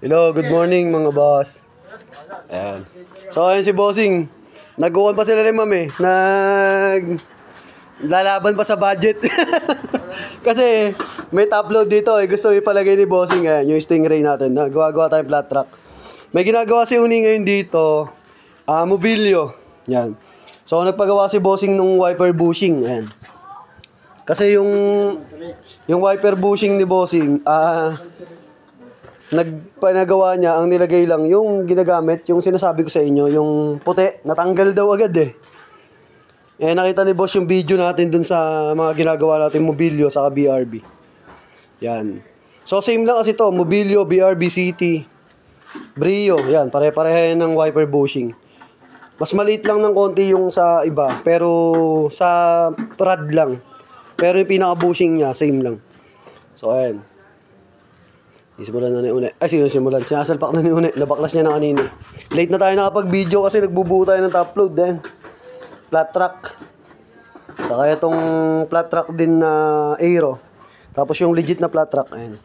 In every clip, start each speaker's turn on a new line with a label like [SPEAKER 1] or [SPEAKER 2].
[SPEAKER 1] Hello, good morning mga boss. Ayan. So, ayan si Bossing. Nag-uwan pa sila rin, ma'am eh. Lalaban pa sa budget. Kasi may top load dito eh. Gusto may palagay ni Bossing. Ayan, yung Stingray natin. Gawa-gawa tayong flat track. May ginagawa si Uni ngayon dito. Mobilyo. Yan. So, nagpagawa si Bossing nung wiper bushing. Ayan. Kasi yung wiper bushing ni Bossing, nagpanagawa niya, ang nilagay lang, yung ginagamit, yung sinasabi ko sa inyo, yung puti, natanggal daw agad eh. Eh, nakita ni boss yung video natin dun sa mga ginagawa natin mobilyo sa BRB. Yan. So, same lang kasi to, mobilyo, BRB City, Brio, yan, pare-pareha ng wiper bushing. Mas maliit lang ng konti yung sa iba, pero sa rad lang. Pero yung pinaka-bushing niya, same lang. So, ayan. Simulan na ni Une. Ay, simulan. Sinasalpak na ni Une. Nabaklas niya na kanina. Late na tayo nakapag-video kasi nagbubuo tayo ng top load din. Flat track. Saka itong flat track din na aero. Tapos yung legit na flat track. Ayan.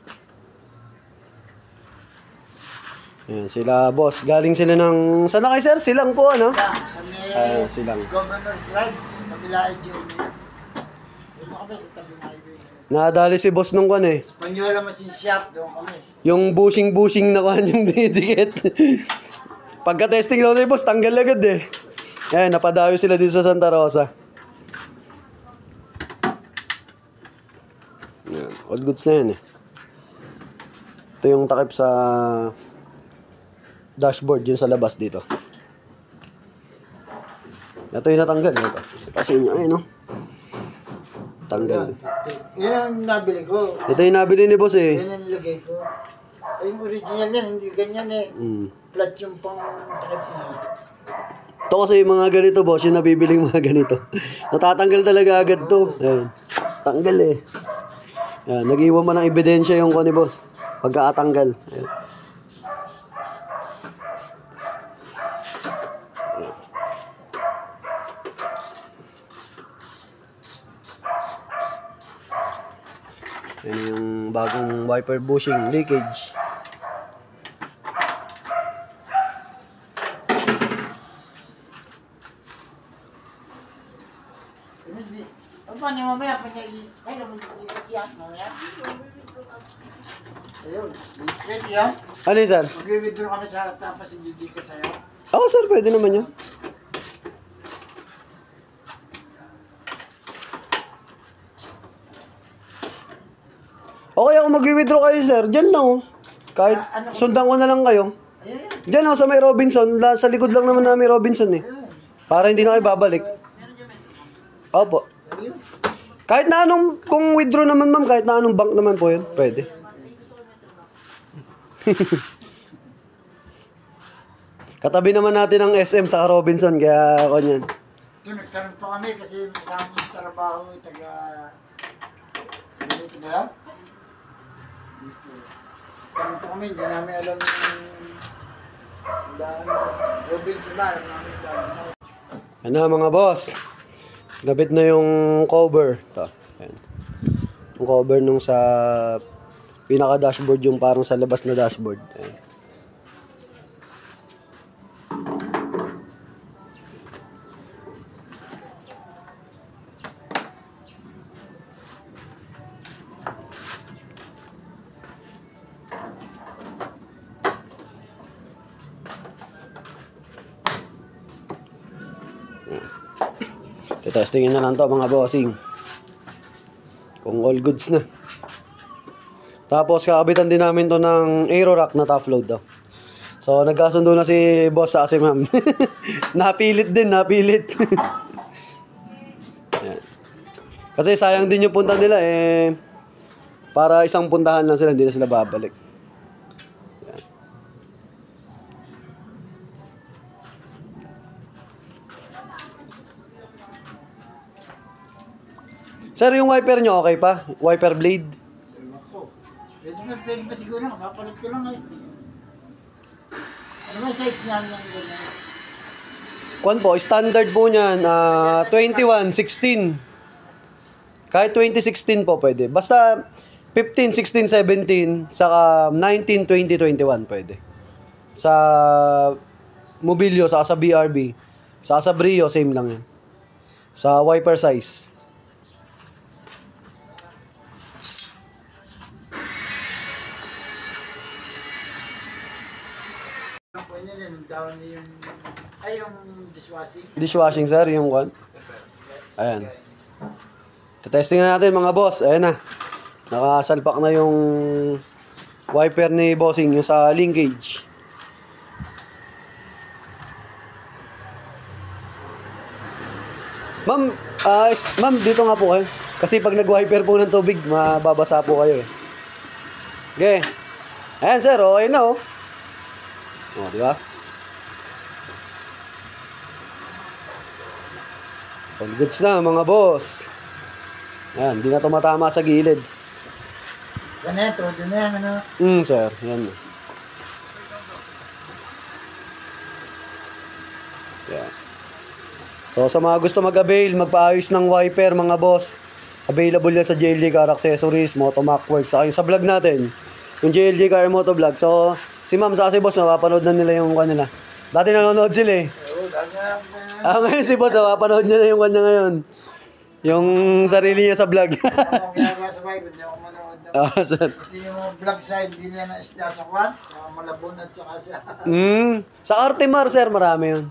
[SPEAKER 1] Ayan, sila boss. Galing sila ng... Saan na kayo, sir? Silang po, ano? Ayan, silang.
[SPEAKER 2] Governor's Drive. Kabila ay Jimmy. Ito kami sa tabi na highway.
[SPEAKER 1] Nadali si boss nung kan eh.
[SPEAKER 2] Espanyola Machine Shop, doon kami.
[SPEAKER 1] Yung bushing na kan yung didikit. Pagka-testing daw na boss, tanggal agad eh. Ayan, napadayo sila dito sa Santa Rosa. Ayan, all goods na yan eh. Ito yung takip sa dashboard, yun sa labas dito. Ito yung natanggal. Ito. Kasi yun, ayun no. Tanggal.
[SPEAKER 2] Yan ang nabili ko.
[SPEAKER 1] Ito yung nabili ni boss eh.
[SPEAKER 2] Yan ang nilagay ko. Ay, yung original yan, hindi ganyan eh. Flat yung pang takip na.
[SPEAKER 1] Ito kasi yung mga ganito boss, yung nabibiling mga ganito. Natatanggal talaga agad to. Ayan. Tanggal eh. Ayan, nag-iwan man ng ebidensya yung ni boss. Pagkakatanggal. Ayan. Yan yung bagong wiper bushing leakage.
[SPEAKER 2] Paano yung mamaya? Kailan mo siya mamaya? Ayun. Ready ha?
[SPEAKER 1] Ano yun, sir?
[SPEAKER 2] Mag-withdraw kami sa tapas si Gigi ka sa'yo.
[SPEAKER 1] Oo, sir. Pwede naman yun. Okay, ako mag-withdraw kayo, sir. Diyan lang, oh. Kahit sundan ko na lang kayo. Diyan, oh, sa may Robinson. Sa likod lang naman namin Robinson, eh. Para hindi na kayo babalik. Opo. Kahit na anong, kung withdraw naman, ma'am, kahit na anong bank naman po yun. Pwede. Katabi naman natin ang SM sa Robinson, kaya ako niyan.
[SPEAKER 2] Ito, nagtanong pa kami kasi kasama mo sa trabaho, taga... Dito ba yan? Tanong pa kami, hindi namin alam yung... Robinson ba?
[SPEAKER 1] Ano mga boss? Gabit na yung cover. Ito. Ayan. Yung cover nung sa pinaka-dashboard, yung parang sa labas na dashboard. Ayan. Testingin na lang to mga bossing. Kung all goods na. Tapos kakabitan din namin to ng aero rack na top load to. So nagkasundo na si boss sa kasi ma'am. Napilit din, napilit. Kasi sayang din yung punta nila eh. Para isang puntahan lang sila, hindi na sila babalik. Sir, yung wiper nyo okay pa? Wiper blade?
[SPEAKER 2] Pwede ba siguro na? Kapalit ko lang eh. Ano ba size niyan yung ganyan?
[SPEAKER 1] Kwan po, standard po niyan, 21, 16. Kahit 2016 po pwede. Basta 15, 16, 17, saka 19, 20, 21 pwede. Sa Mobilyo, saka sa BRB, saka sa Brio, same lang yan. Sa wiper size.
[SPEAKER 2] Ang kanya rin, yung down niya yung... Ay, yung dishwashing.
[SPEAKER 1] Dishwashing, sir, yung one. Ayan. Testing na natin mga boss. Ayan na. Nakasalpak na yung wiper ni bossing, yung sa linkage. Ma'am, ma'am, dito nga po kayo. Kasi pag nag-wiper po ng tubig, mababasa po kayo eh. Okay. Ayan sir, okay na oh. Oh, di ba? All goods na mga boss. Ayan, di na tumatama sa gilid.
[SPEAKER 2] Yan yan, todo na yan, ano?
[SPEAKER 1] Sir, yan. Yan. So, sa mga gusto mag-avail, magpaayos ng wiper, mga boss, available yan sa JLG Car Accessories, Motomac Works. Saka yung sa vlog natin, yung JLG Car Motovlog. So, si ma'am sa si boss, napapanood na nila yung kanila. Dati nanonood sila eh.
[SPEAKER 2] Oo, dami na.
[SPEAKER 1] Ngayon si boss, napapanood niya na yung kanya ngayon. Yung sarili niya sa vlog.
[SPEAKER 2] Ako ginagawa sa bike, hindi ako manood na.
[SPEAKER 1] Sir.
[SPEAKER 2] Ito yung vlog side, binili ng isda sa kwan, sa Malabon at saka sa...
[SPEAKER 1] Sa Artemar, sir, marami yun.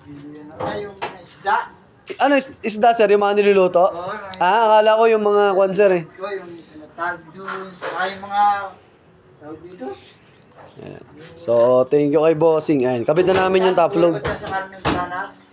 [SPEAKER 2] Binili na yung isda.
[SPEAKER 1] Ano, isda, sir, yung mga niluluto? Akala ko yung mga kwan, sir eh.
[SPEAKER 2] Ito yung tinatag doon, saka yung mga... Tawag dito?
[SPEAKER 1] So, thank you kay bossing. Ayan, kabit na namin yung top load.
[SPEAKER 2] Sa Carmen Planas.